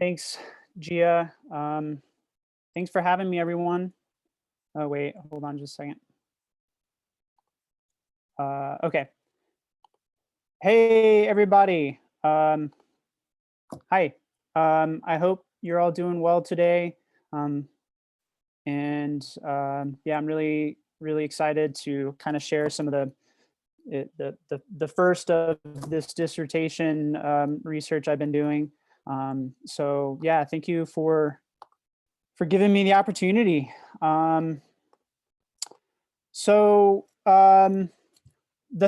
Thanks, Gia. Thanks for having me, everyone. Oh, wait, hold on just a second. Okay. Hey, everybody. Hi. I hope you're all doing well today. Um, yeah, I'm really excited to kind of share some of the first of this dissertation research I've been doing. So yeah, thank you for giving me the opportunity. So the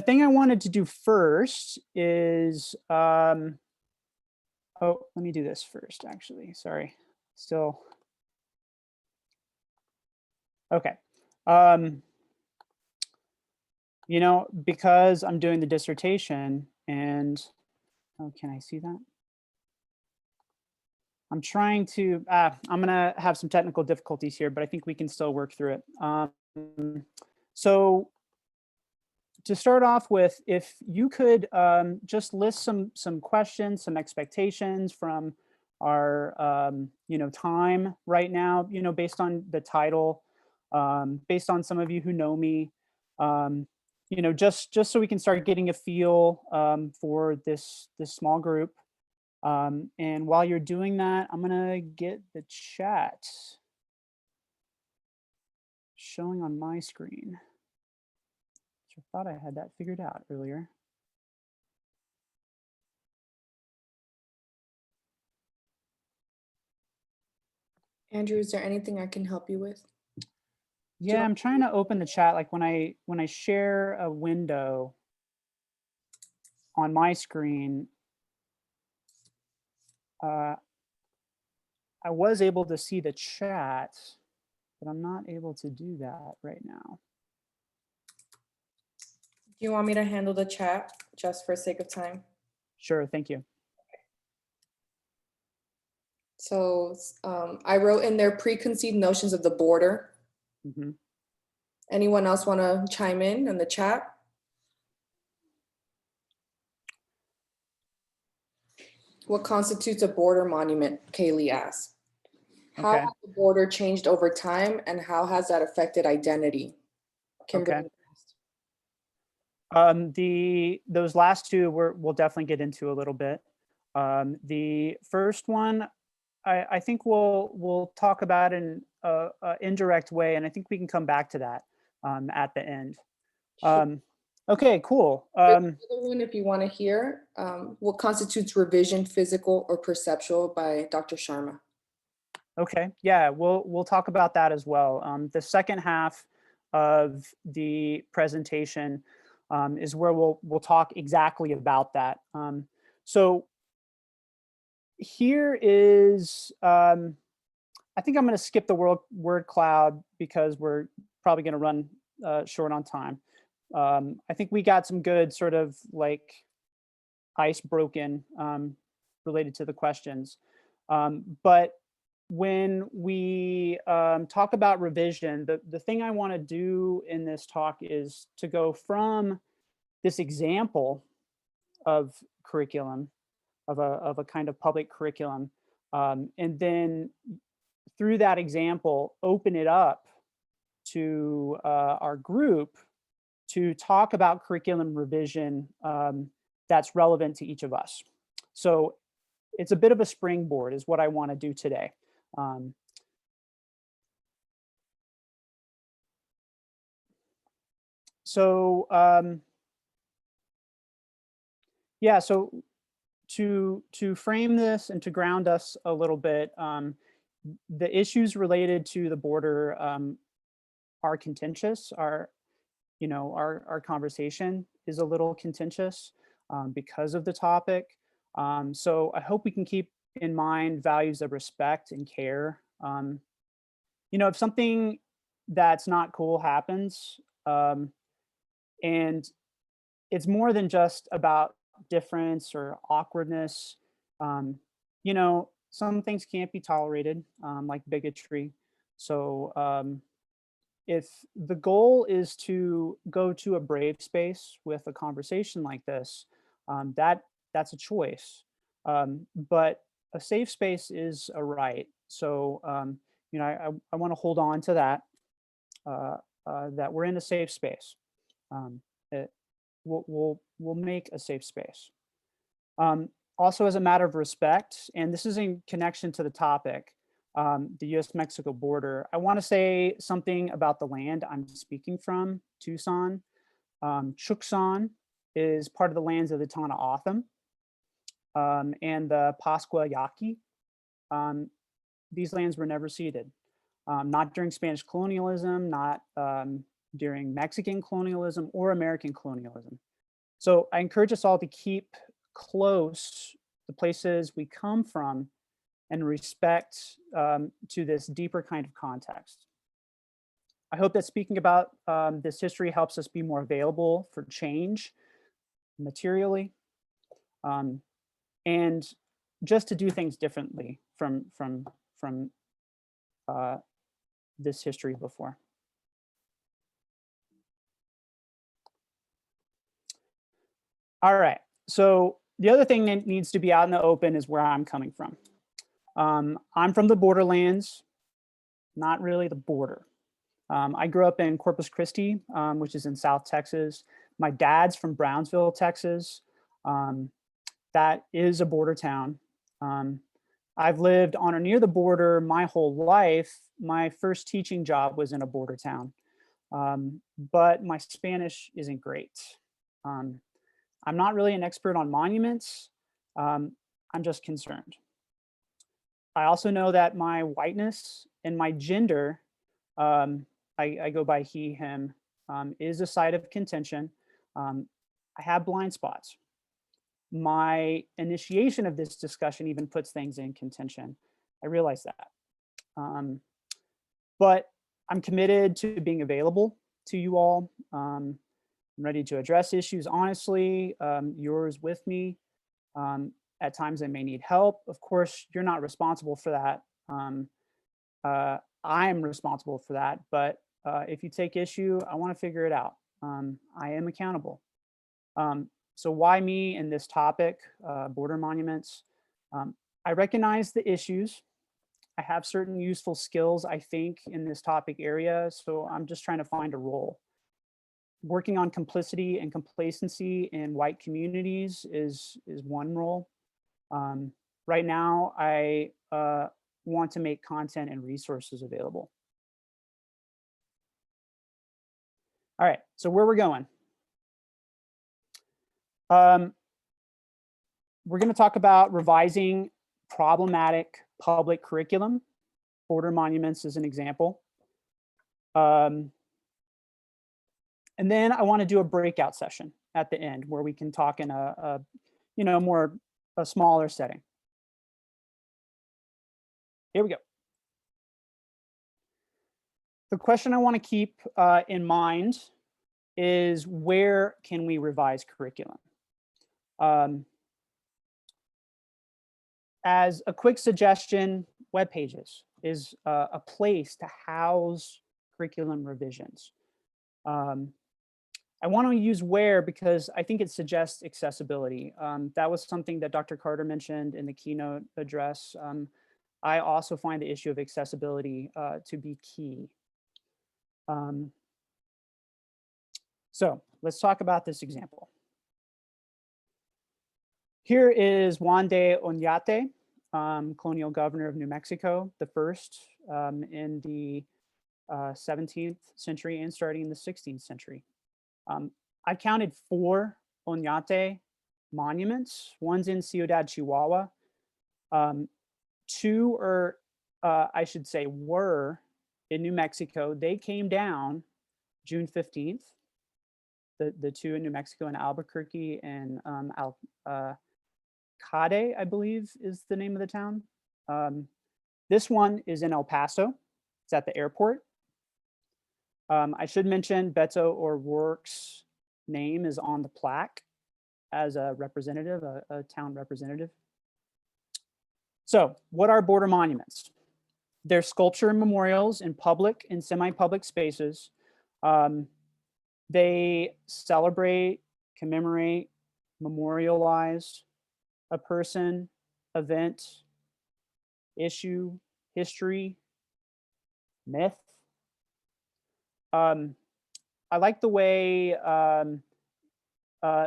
thing I wanted to do first is, oh, let me do this first, actually, sorry, still, okay. Because I'm doing the dissertation and, oh, can I see that? I'm trying to, I'm gonna have some technical difficulties here, but I think we can still work through it. So to start off with, if you could just list some questions, some expectations from our time right now, based on the title, based on some of you who know me, just so we can start getting a feel for this small group. And while you're doing that, I'm gonna get the chat showing on my screen. I thought I had that figured out earlier. Andrew, is there anything I can help you with? Yeah, I'm trying to open the chat. Like when I share a window on my screen, I was able to see the chat, but I'm not able to do that right now. Do you want me to handle the chat just for sake of time? Sure, thank you. So I wrote in there preconceived notions of the border. Mm-hmm. Anyone else want to chime in the chat? What constitutes a border monument? Kaylee asked. How has the border changed over time and how has that affected identity? Kimberly. Those last two we'll definitely get into a little bit. The first one, I think we'll talk about in an indirect way, and I think we can come back to that at the end. Okay, cool. Another one, if you want to hear, what constitutes revision, physical or perceptual, by Dr. Sharma. Okay, yeah, we'll talk about that as well. The second half of the presentation is where we'll talk exactly about that. So here is, I think I'm going to skip the word cloud because we're probably going to run short on time. I think we got some good sort of like ice broken related to the questions. But when we talk about revision, the thing I want to do in this talk is to go from this example of curriculum, of a kind of public curriculum, and then through that example, open it up to our group to talk about curriculum revision that's relevant to each of us. So it's a bit of a springboard is what I want to do today. Yeah, so to frame this and to ground us a little bit, the issues related to the border are contentious. Our conversation is a little contentious because of the topic. So I hope we can keep in mind values of respect and care. If something that's not cool happens, and it's more than just about difference or awkwardness, some things can't be tolerated, like bigotry. So if the goal is to go to a brave space with a conversation like this, that's a choice. But a safe space is a right. So, you know, I want to hold on to that, that we're in a safe space. It, we'll make a safe space. Also, as a matter of respect, and this is in connection to the topic, the US-Mexico border, I want to say something about the land I'm speaking from, Tucson. Chucson is part of the lands of the Tohono O'odham and the Pascua Yaqui. These lands were never ceded, not during Spanish colonialism, not during Mexican colonialism or American colonialism. So I encourage us all to keep close the places we come from and respect to this deeper kind of context. I hope that speaking about this history helps us be more available for change materially, and just to do things differently from this history before. All right, so the other thing that needs to be out in the open is where I'm coming from. I'm from the borderlands, not really the border. I grew up in Corpus Christi, which is in South Texas. My dad's from Brownsville, Texas. That is a border town. I've lived on or near the border my whole life. My first teaching job was in a border town, but my Spanish isn't great. I'm not really an expert on monuments. I'm just concerned. I also know that my whiteness and my gender, I go by he, him, is a site of contention. I have blind spots. My initiation of this discussion even puts things in contention. I realize that. But I'm committed to being available to you all. I'm ready to address issues honestly, yours with me. At times I may need help. Of course, you're not responsible for that. I'm responsible for that, but if you take issue, I want to figure it out. I am accountable. So why me in this topic, border monuments? I recognize the issues. I have certain useful skills, I think, in this topic area, so I'm just trying to find a role. Working on complicity and complacency in white communities is one role. Right now, I want to make content and resources available. All right, so where we're going. We're going to talk about revising problematic public curriculum. Border monuments is an example. And then I want to do a breakout session at the end where we can talk in a smaller setting. Here we go. The question I want to keep in mind is, where can we revise curriculum? As a quick suggestion, web pages is a place to house curriculum revisions. I want to use where because I think it suggests accessibility. That was something that Dr. Carter mentioned in the keynote address. I also find the issue of accessibility to be key. So let's talk about this example. Here is Juan de Oñate, colonial governor of New Mexico, the first in the 17th century and starting in the 16th century. I counted 4 Oñate monuments. One's in Ciudad Chihuahua. 2 are, I should say, were in New Mexico. They came down June 15th. The 2 in New Mexico in Albuquerque and Cade, I believe, is the name of the town. This one is in El Paso. It's at the airport. I should mention Beto O'Rourke's name is on the plaque as a representative, a town representative. So what are border monuments? They're sculpture and memorials in public and semi-public spaces. They celebrate, commemorate, memorialize a person, event, issue, history, myth. I like the way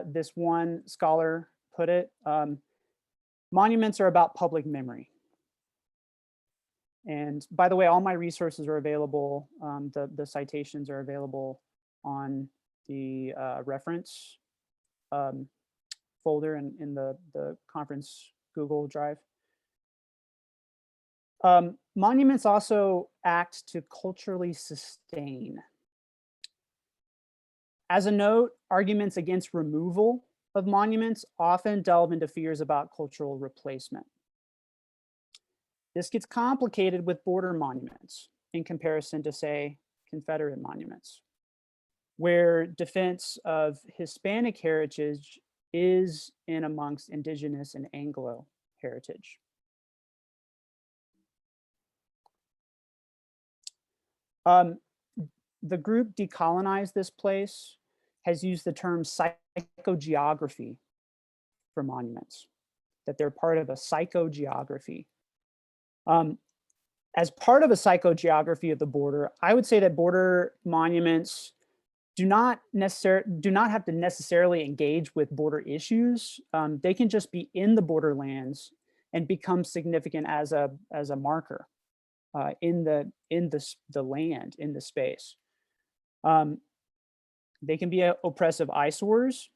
this one scholar put it. Monuments are about public memory. And by the way, all my resources are available. The citations are available on the reference folder in the conference Google Drive. Monuments also act to culturally sustain. As a note, arguments against removal of monuments often delve into fears about cultural replacement. This gets complicated with border monuments in comparison to, say, Confederate monuments, where defense of Hispanic heritage is in amongst Indigenous and Anglo heritage. The group Decolonize This Place has used the term psychogeography for monuments, that they're part of a psychogeography. As part of a psychogeography of the border, I would say that border monuments do not have to necessarily engage with border issues. They can just be in the borderlands and become significant as a marker in the land, in the space. They can be oppressive eyesores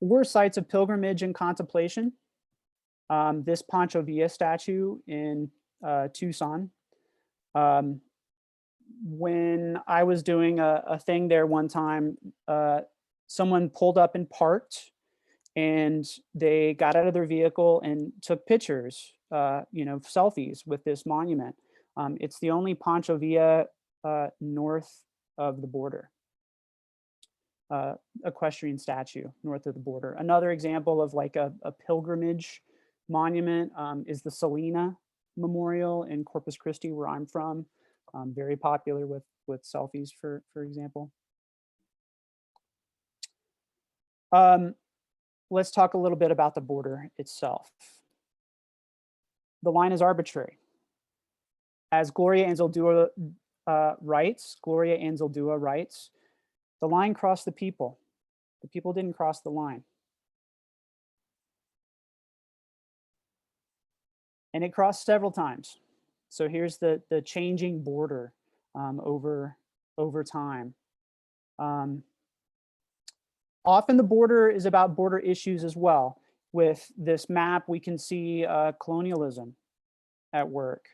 or sites of pilgrimage and contemplation. This Pancho Villa statue in Tucson. When I was doing a thing there one time, someone pulled up and parked, and they got out of their vehicle and took pictures, selfies with this monument. It's the only Pancho Villa north of the border. Equestrian statue north of the border. Another example of like a pilgrimage monument is the Salina Memorial in Corpus Christi, where I'm from. Very popular with selfies, for example. Let's talk a little bit about the border itself. The line is arbitrary. As Gloria Anzaldúa writes, the line crossed the people. The people didn't cross the line. And it crossed several times. So here's the changing border over time. Often the border is about border issues as well. With this map, we can see colonialism at work.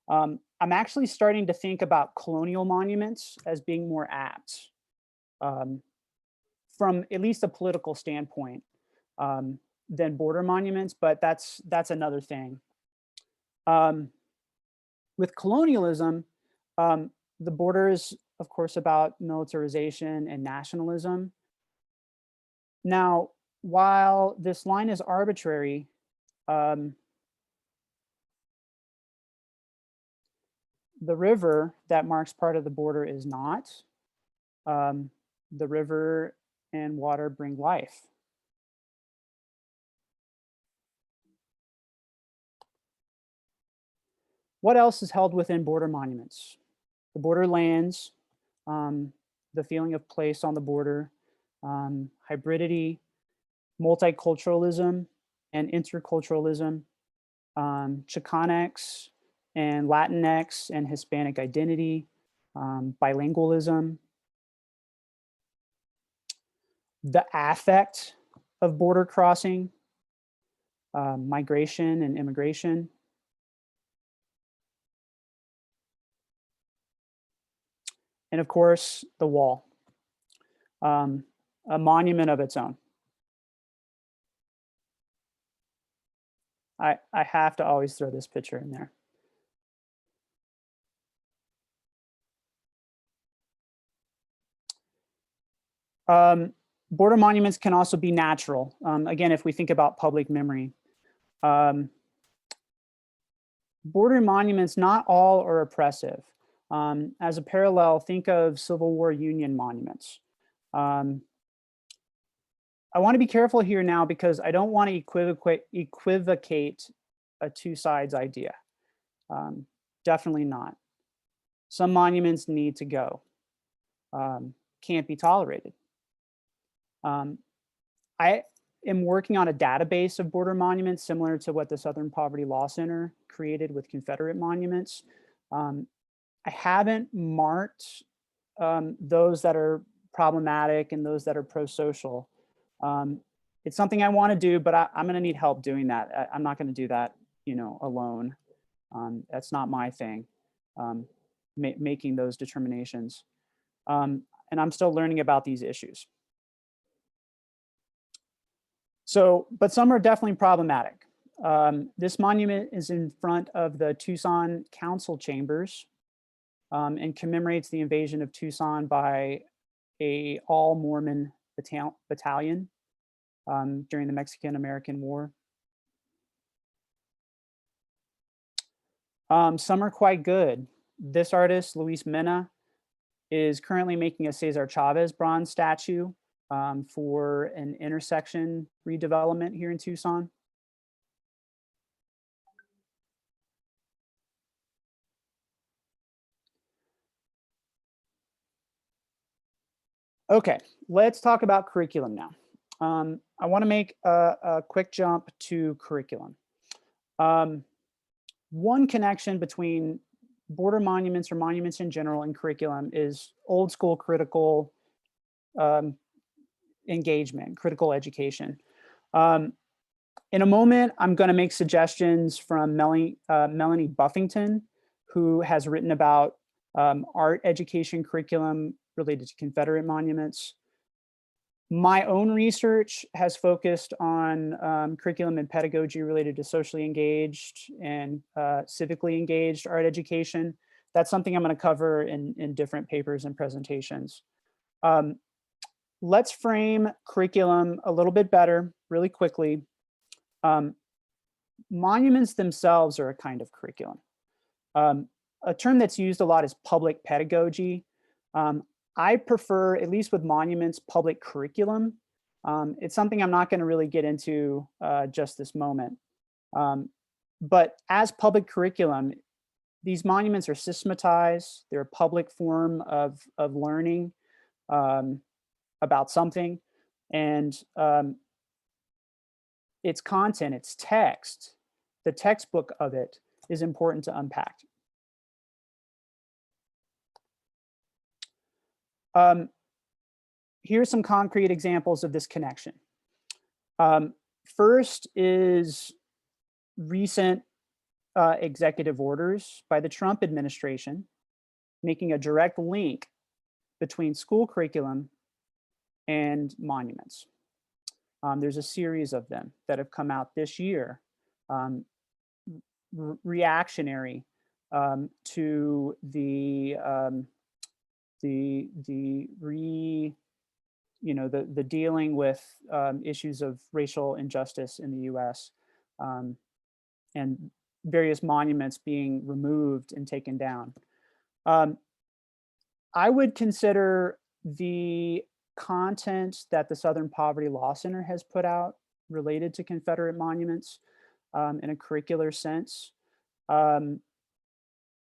I'm actually starting to think about colonial monuments as being more apt from at least a political standpoint than border monuments, but that's another thing. With colonialism, the border is, of course, about militarization and nationalism. Now, while this line is arbitrary, the river that marks part of the border is not. The river and water bring life. What else is held within border monuments? The borderlands, the feeling of place on the border, hybridity, multiculturalism and interculturalism, Chicanx and Latinx and Hispanic identity, bilingualism, the affect of border crossing, migration and immigration. And of course, the wall, a monument of its own. I have to always throw this picture in there. Border monuments can also be natural. Again, if we think about public memory. Border monuments, not all are oppressive. As a parallel, think of Civil War Union monuments. I want to be careful here now because I don't want to equivocate a two sides idea. Definitely not. Some monuments need to go. Can't be tolerated. I am working on a database of border monuments similar to what the Southern Poverty Law Center created with Confederate monuments. I haven't marked those that are problematic and those that are pro-social. It's something I want to do, but I'm going to need help doing that. I'm not going to do that, alone. That's not my thing, making those determinations. And I'm still learning about these issues. So, but some are definitely problematic. This monument is in front of the Tucson Council Chambers and commemorates the invasion of Tucson by a all Mormon battalion during the Mexican-American War. Some are quite good. This artist, Luis Mena, is currently making a Cesar Chavez bronze statue for an intersection redevelopment here in Tucson. Okay, let's talk about curriculum now. I want to make a quick jump to curriculum. One connection between border monuments or monuments in general and curriculum is old school critical engagement, critical education. In a moment, I'm going to make suggestions from Melanie Buffington, who has written about art education curriculum related to Confederate monuments. My own research has focused on curriculum and pedagogy related to socially engaged and civically engaged art education. That's something I'm going to cover in different papers and presentations. Let's frame curriculum a little bit better really quickly. Monuments themselves are a kind of curriculum. A term that's used a lot is public pedagogy. I prefer, at least with monuments, public curriculum. It's something I'm not going to really get into just this moment. But as public curriculum, these monuments are systematized. They're a public form of learning about something. And its content, its text, the textbook of it is important to unpack. Here's some concrete examples of this connection. First is recent executive orders by the Trump administration, making a direct link between school curriculum and monuments. There's a series of them that have come out this year, reactionary to the dealing with issues of racial injustice in the U.S. And various monuments being removed and taken down. I would consider the content that the Southern Poverty Law Center has put out related to Confederate monuments in a curricular sense.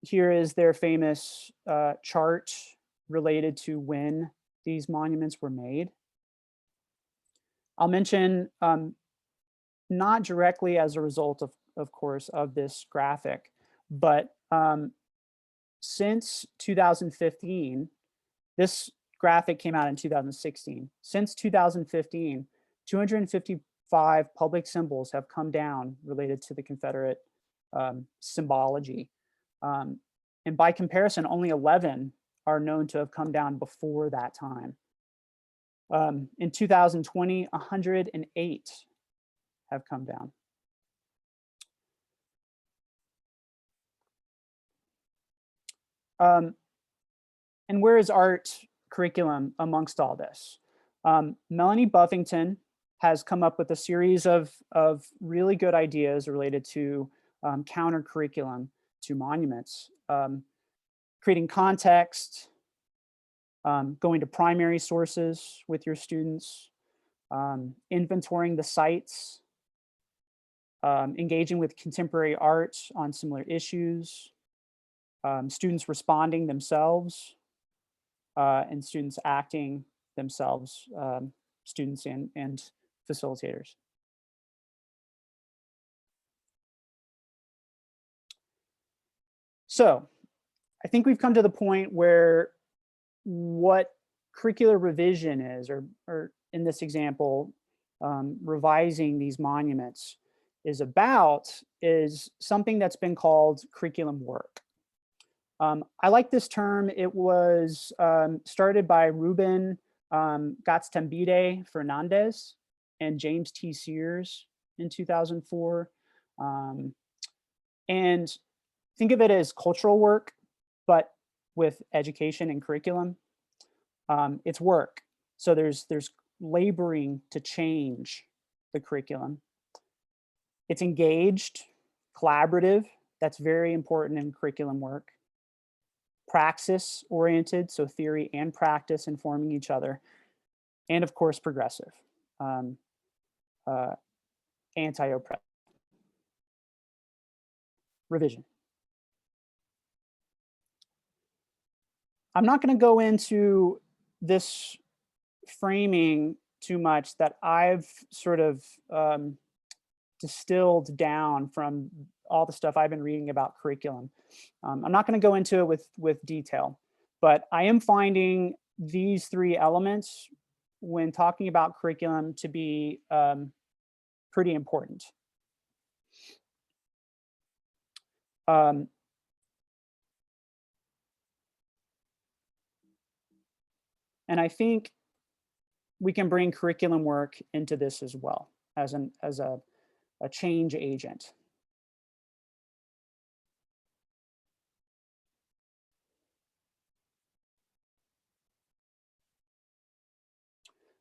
Here is their famous chart related to when these monuments were made. I'll mention, not directly as a result of course, of this graphic, but since 2015, this graphic came out in 2016. Since 2015, 255 public symbols have come down related to the Confederate symbology. And by comparison, only 11 are known to have come down before that time. In 2020, 108 have come down. And where is art curriculum amongst all this? Melanie Buffington has come up with a series of really good ideas related to counter curriculum to monuments, creating context, going to primary sources with your students, inventorying the sites, engaging with contemporary art on similar issues, students responding themselves, and students acting themselves, students and facilitators. So I think we've come to the point where what curricular revision is, or in this example, revising these monuments is about, is something that's been called curriculum work. I like this term. It was started by Ruben Gatztambide Fernandez and James T. Sears in 2004. And think of it as cultural work, but with education and curriculum. It's work. So there's laboring to change the curriculum. It's engaged, collaborative. That's very important in curriculum work. Praxis oriented, so theory and practice informing each other. And of course, progressive, anti-oppressive. Revision. I'm not going to go into this framing too much that I've sort of distilled down from all the stuff I've been reading about curriculum. I'm not going to go into it with detail, but I am finding these three elements when talking about curriculum to be pretty important. And I think we can bring curriculum work into this as well as a change agent.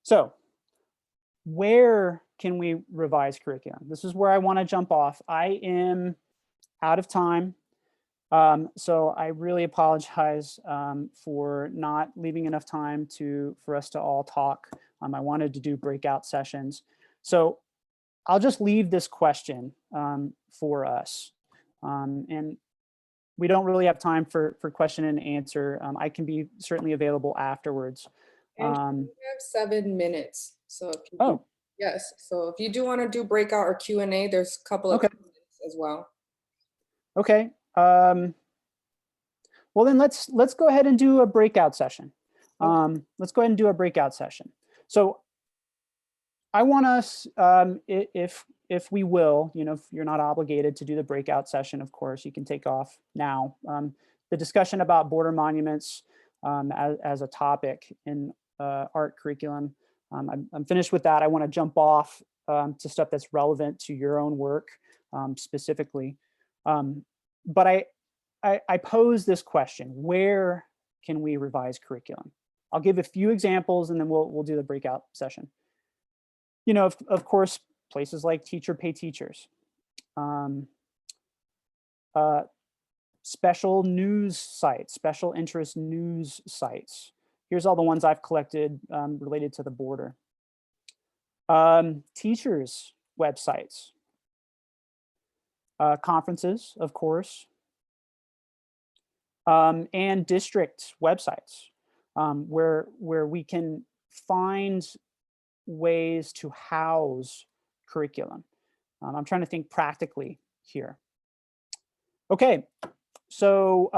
So where can we revise curriculum? This is where I want to jump off. I am out of time. So I really apologize for not leaving enough time for us to all talk. I wanted to do breakout sessions. So I'll just leave this question for us. And we don't really have time for question and answer. I can be certainly available afterwards. And we have 7 minutes. So if you yes. So if you do want to do breakout or Q&A, there's a couple of minutes as well. Okay. Well, then let's go ahead and do a breakout session. Let's go ahead and do a breakout session. So I want us, if we will, if you're not obligated to do the breakout session, of course, you can take off now. The discussion about border monuments as a topic in art curriculum, I'm finished with that. I want to jump off to stuff that's relevant to your own work specifically. But I pose this question: where can we revise curriculum? I'll give a few examples and then we'll do the breakout session. Of course, places like Teacher Pay Teachers, special news sites, special interest news sites. Here's all the ones I've collected related to the border. Teachers' websites, conferences, of course, and district websites where we can find ways to house curriculum. I'm trying to think practically here. Okay, so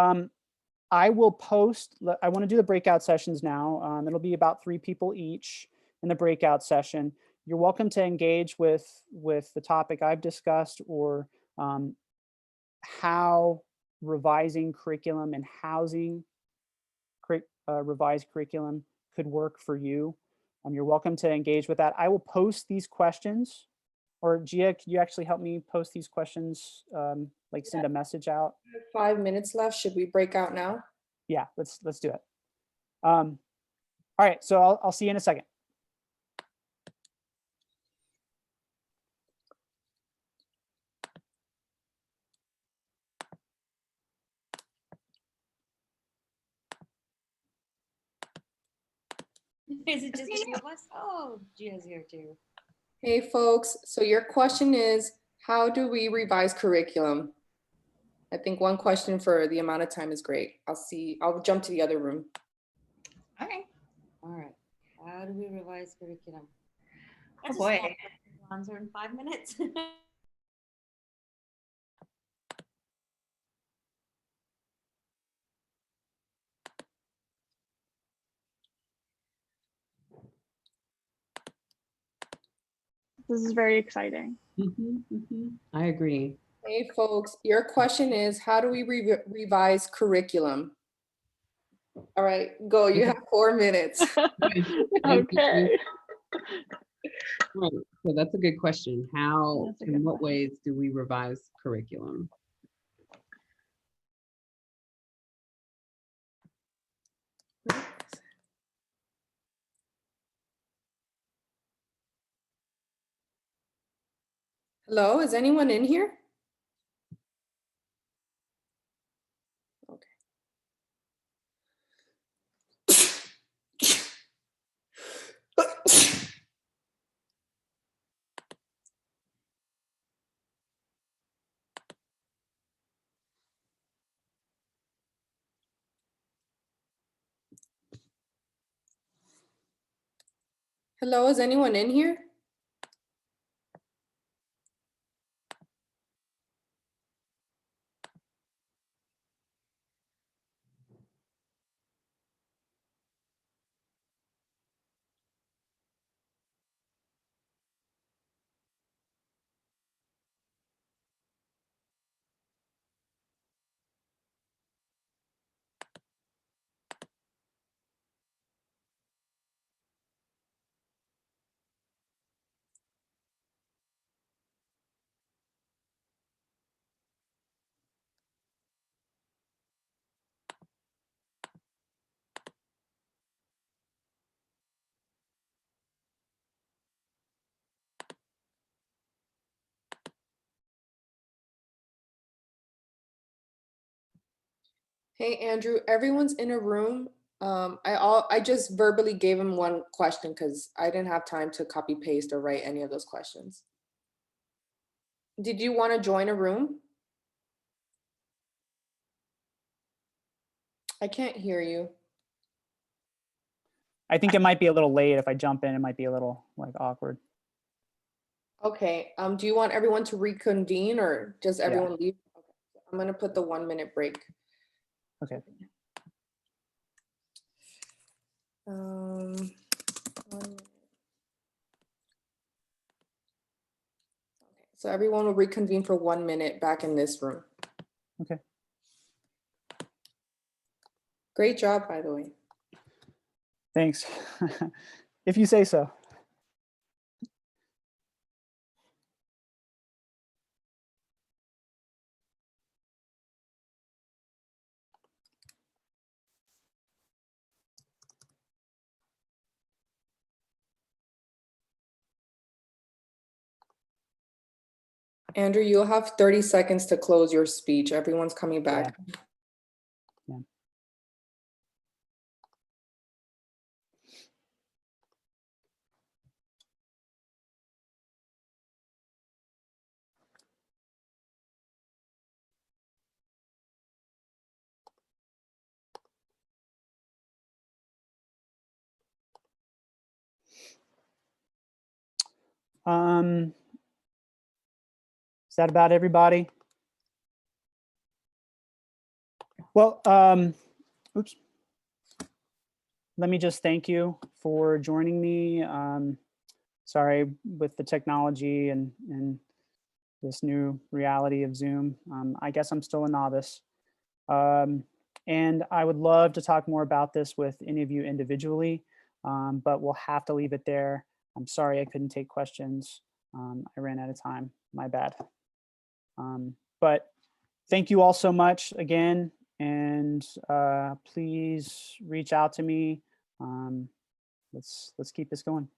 I will post, I want to do the breakout sessions now. It'll be about 3 people each in the breakout session. You're welcome to engage with the topic I've discussed or how revising curriculum and housing revised curriculum could work for you. You're welcome to engage with that. I will post these questions, or Gia, can you actually help me post these questions, like send a message out? 5 minutes left. Should we break out now? Yeah, let's do it. All right, so I'll see you in a second. Is it just a few of us? Oh, Gia's here too. Hey folks, so your question is, How do we revise curriculum? I think one question for the amount of time is great. I'll jump to the other room. Okay. All right. How do we revise curriculum? Oh boy. Answer in 5 minutes. This is very exciting. I agree. Hey, folks, your question is, how do we revise curriculum? All right, go. You have 4 minutes. Okay. Right. So that's a good question. How, That's a in good what one. ways do we revise curriculum? Hello, is anyone in here? Okay. Hello, is anyone in here? Hey, Andrew, everyone's in a room. I just verbally gave him one question because I didn't have time to copy paste or write any of those questions. Did you want to join a room? I can't hear you. I think it might be a little late. If I jump in, it might be a little like awkward. Okay, do you want everyone to reconvene or just Yeah. everyone leave? Okay. I'm gonna put the 1 minute break. Okay. 1 minute. Okay, so everyone will reconvene for 1 minute back in this room. Okay. Great job, by the way. Thanks. If you say so. Andrew, you'll have 30 seconds to close your speech. Everyone's coming back. Yeah. Is that about everybody? Well, oops. Let me just thank you for joining me. Sorry with the technology and this new reality of Zoom. I guess I'm still a novice. And I would love to talk more about this with any of you individually, but we'll have to leave it there. I'm sorry I couldn't take questions. I ran out of time, my bad. But thank you all so much again, and please reach out to me. Let's keep this going.